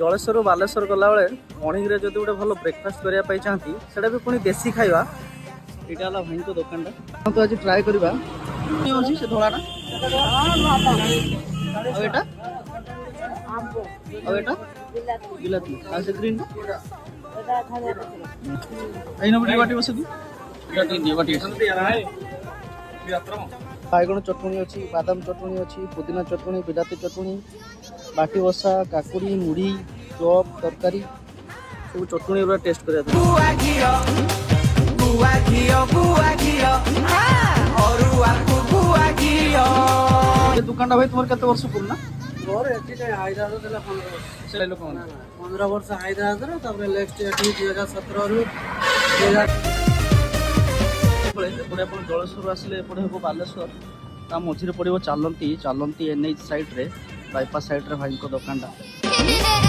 जलेश्वर बालेश्वर गला बेले मॉर्निंग रे जदि गोटे भल ब्रेकफास्ट करने चाहती सेटा भी पुणी देसी खाइबा यहाँ है भाई को दुकान तो आज ट्राए करवा से धलाटा बिलाती से ग्रीन बाटी बस बैगण चटनी अच्छी बादाम चटनी अच्छी पुदीना चटनी बिलाती चटनी बाटी बसा काकुड़ी मुढ़ी चॉप तरकारी सब चटनी पूरा टेस्ट कर दुकान भाई तुम केते वर्ष पुरना मोर एटी हैदराबाद 15 वर्ष हैदराबाद नेक्स्ट 2017 रु जलेश्वर आसिले एपटे हम बालेश्वर ता मझे पड़ो चालती एनएच साइड रे बाईपास साइड रे भाई दुकान